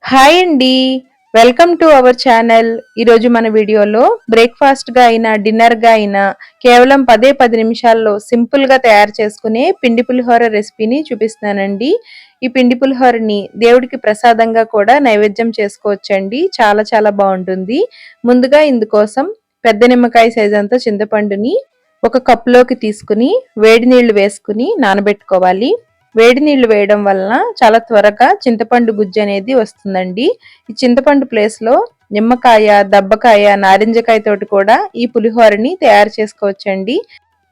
Hi అండి. Welcome to our channel. ఈరోజు మన వీడియోలో బ్రేక్‌ఫాస్ట్‌గా అయినా, డిన్నర్‌గా అయినా కేవలం 10 నిమిషాల్లో సింపుల్‌గా తయారు చేసుకునే పిండి పులిహోర రెసిపీని చూపిస్తున్నానండి. ఈ పిండి పులిహోరని దేవుడికి ప్రసాదంగా కూడా నైవేద్యం చేసుకోవచ్చండి. చాలా చాలా బావుంటుంది. ముందుగా ఇందుకోసం పెద్ద నిమ్మకాయ సైజంతా చింతపండుని ఒక కప్‌లోకి తీసుకుని వేడి నీళ్లు వేసుకుని నానబెట్టుకోవాలి. వేడి నీళ్లు వేయడం వలన చాలా త్వరగా చింతపండు గుజ్జు అనేది వస్తుందండి. ఈ చింతపండు ప్లేస్‌లో నిమ్మకాయ, దబ్బకాయ, నారింజకాయ తోటి కూడా ఈ పులిహోరని తయారు చేసుకోవచ్చండి.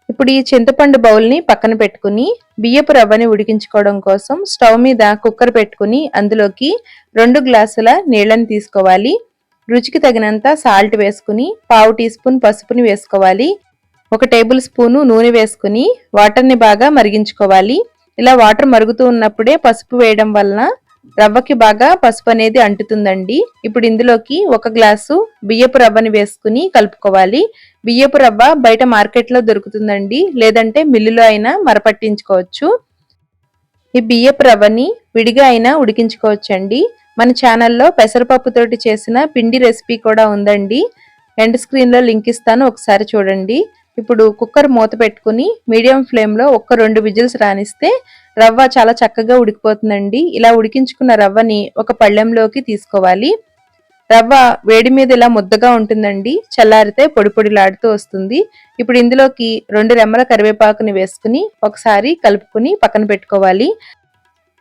ఇప్పుడు ఈ చింతపండు బౌల్‌ని పక్కన పెట్టుకుని బియ్యపు రవ్వని ఉడికించుకోవడం కోసం స్టవ్ మీద కుక్కర్ పెట్టుకుని అందులోకి 2 గ్లాసుల నీళ్ళని తీసుకోవాలి. రుచికి తగినంత సాల్ట్ వేసుకుని పావు టీ స్పూన్ పసుపుని వేసుకోవాలి. 1 టేబుల్ స్పూను నూనె వేసుకుని వాటర్‌ని బాగా మరిగించుకోవాలి. ఇలా వాటర్ మరుగుతూ ఉన్నప్పుడే పసుపు వేయడం వలన రవ్వకి బాగా పసుపు అనేది అంటుతుందండి. ఇప్పుడు ఇందులోకి 1 గ్లాసు బియ్యపు రవ్వని వేసుకుని కలుపుకోవాలి. బియ్యపు రవ్వ బయట మార్కెట్లో దొరుకుతుందండి. లేదంటే మిల్లులో అయినా మరపట్టించుకోవచ్చు. ఈ బియ్యపు రవ్వని విడిగా అయినా ఉడికించుకోవచ్చండి. మన ఛానల్లో పెసరపప్పుతోటి చేసిన పిండి రెసిపీ కూడా ఉందండి. ఎండ్ స్క్రీన్లో లింక్ ఇస్తాను, ఒకసారి చూడండి. ఇప్పుడు కుక్కర్ మూత పెట్టుకుని మీడియం ఫ్లేమ్లో 2 విజిల్స్ రానిస్తే రవ్వ చాలా చక్కగా ఉడికిపోతుందండి. ఇలా ఉడికించుకున్న రవ్వని ఒక పళ్ళెంలోకి తీసుకోవాలి. రవ్వ వేడి మీద ఇలా ముద్దగా ఉంటుందండి. చల్లారితే పొడి పొడిలాడుతూ వస్తుంది. ఇప్పుడు ఇందులోకి 2 రెమ్మల కరివేపాకుని వేసుకుని ఒకసారి కలుపుకుని పక్కన పెట్టుకోవాలి.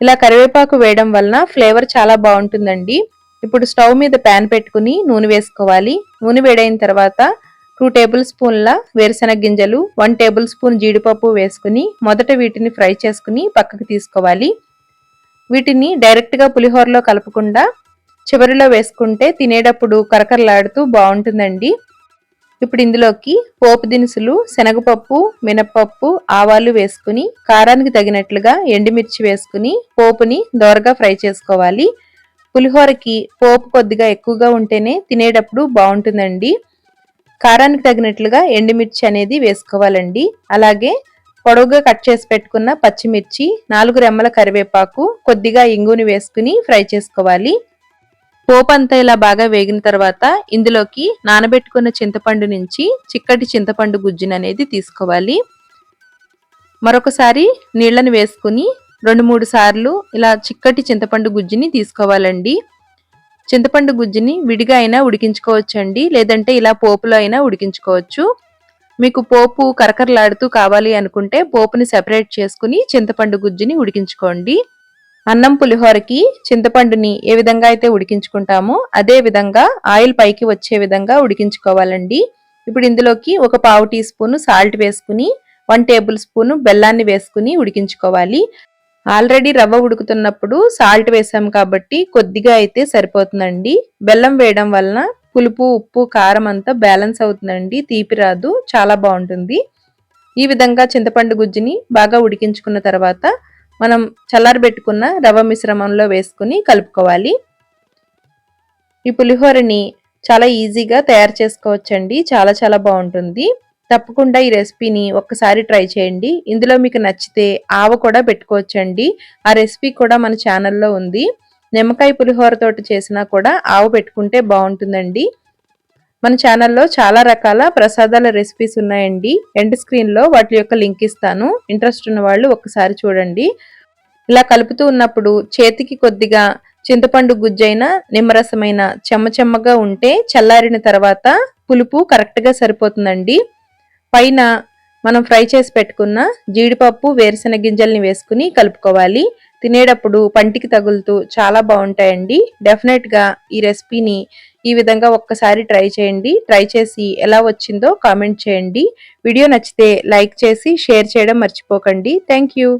ఇలా కరివేపాకు వేయడం వలన ఫ్లేవర్ చాలా బాగుంటుందండి. ఇప్పుడు స్టవ్ మీద ప్యాన్ పెట్టుకుని నూనె వేసుకోవాలి. నూనె వేడైన తర్వాత 2 టేబుల్ స్పూన్ల వేరుశెనగ గింజలు, 1 టేబుల్ స్పూన్ జీడిపప్పు వేసుకుని మొదట వీటిని ఫ్రై చేసుకుని పక్కకు తీసుకోవాలి. వీటిని డైరెక్ట్గా పులిహోరలో కలపకుండా చివరిలో వేసుకుంటే తినేటప్పుడు కరకరలాడుతూ బాగుంటుందండి. ఇప్పుడు ఇందులోకి పోపు దినుసులు, శనగపప్పు, మినప్పప్పు, ఆవాలు వేసుకుని కారానికి తగినట్లుగా ఎండుమిర్చి వేసుకుని పోపుని దోరగా ఫ్రై చేసుకోవాలి. పులిహోరకి పోపు కొద్దిగా ఎక్కువగా ఉంటేనే తినేటప్పుడు బాగుంటుందండి. కారానికి తగినట్లుగా ఎండుమిర్చి అనేది వేసుకోవాలండి. అలాగే పొడవుగా కట్ చేసి పెట్టుకున్న పచ్చిమిర్చి, 4 రెమ్మల కరివేపాకు, కొద్దిగా ఇంగుని వేసుకుని ఫ్రై చేసుకోవాలి. పోపు అంతా ఇలా బాగా వేగిన తర్వాత ఇందులోకి నానబెట్టుకున్న చింతపండు నుంచి చిక్కటి చింతపండు గుజ్జును అనేది తీసుకోవాలి. మరొకసారి నీళ్ళని వేసుకుని 2-3 సార్లు ఇలా చిక్కటి చింతపండు గుజ్జుని తీసుకోవాలండి. చింతపండు గుజ్జుని విడిగా అయినా ఉడికించుకోవచ్చండి, లేదంటే ఇలా పోపులో అయినా ఉడికించుకోవచ్చు. మీకు పోపు కరకరలాడుతూ కావాలి అనుకుంటే పోపుని సెపరేట్ చేసుకుని చింతపండు గుజ్జుని ఉడికించుకోండి. అన్నం పులిహోరకి చింతపండుని ఏ విధంగా అయితే ఉడికించుకుంటామో అదే విధంగా ఆయిల్ పైకి వచ్చే విధంగా ఉడికించుకోవాలండి. ఇప్పుడు ఇందులోకి ఒక పావు టీ స్పూన్ సాల్ట్ వేసుకుని 1 టేబుల్ స్పూన్ బెల్లాన్ని వేసుకుని ఉడికించుకోవాలి. ఆల్రెడీ రవ్వ ఉడుకుతున్నప్పుడు సాల్ట్ వేసాం కాబట్టి కొద్దిగా అయితే సరిపోతుందండి. బెల్లం వేయడం వలన పులుపు, ఉప్పు, కారం అంతా బ్యాలెన్స్ అవుతుందండి. తీపి రాదు, చాలా బాగుంటుంది. ఈ విధంగా చింతపండు గుజ్జుని బాగా ఉడికించుకున్న తర్వాత మనం చల్లారబెట్టుకున్న రవ్వ మిశ్రమంలో వేసుకుని కలుపుకోవాలి. ఈ పులిహోరని చాలా ఈజీగా తయారు చేసుకోవచ్చండి. చాలా చాలా బాగుంటుంది. తప్పకుండా ఈ రెసిపీని ఒక్కసారి ట్రై చేయండి. ఇందులో మీకు నచ్చితే ఆవ కూడా పెట్టుకోవచ్చండి. ఆ రెసిపీ కూడా మన ఛానల్లో ఉంది. నిమ్మకాయ పులిహోర తోటి చేసినా కూడా ఆవ పెట్టుకుంటే బాగుంటుందండి. మన ఛానల్లో చాలా రకాల ప్రసాదాల రెసిపీస్ ఉన్నాయండి. ఎండ్ స్క్రీన్లో వాటి యొక్క లింక్ ఇస్తాను. ఇంట్రెస్ట్ ఉన్న వాళ్ళు ఒక్కసారి చూడండి. ఇలా కలుపుతూ ఉన్నప్పుడు చేతికి కొద్దిగా చింతపండు గుజ్జైన నిమ్మరసమైన చెమ్మచెమ్మగా ఉంటే చల్లారిన తర్వాత పులుపు కరెక్ట్గా సరిపోతుందండి. పైన మనం ఫ్రై చేసి పెట్టుకున్న జీడిపప్పు, వేరుశెనగ గింజల్ని వేసుకుని కలుపుకోవాలి. తినేటప్పుడు పంటికి తగులుతూ చాలా బాగుంటాయండి. డెఫినెట్గా ఈ రెసిపీని ఈ విధంగా ఒక్కసారి ట్రై చేయండి. ట్రై చేసి ఎలా వచ్చిందో కామెంట్ చేయండి. వీడియో నచ్చితే లైక్ చేసి షేర్ చేయడం మర్చిపోకండి. Thank you.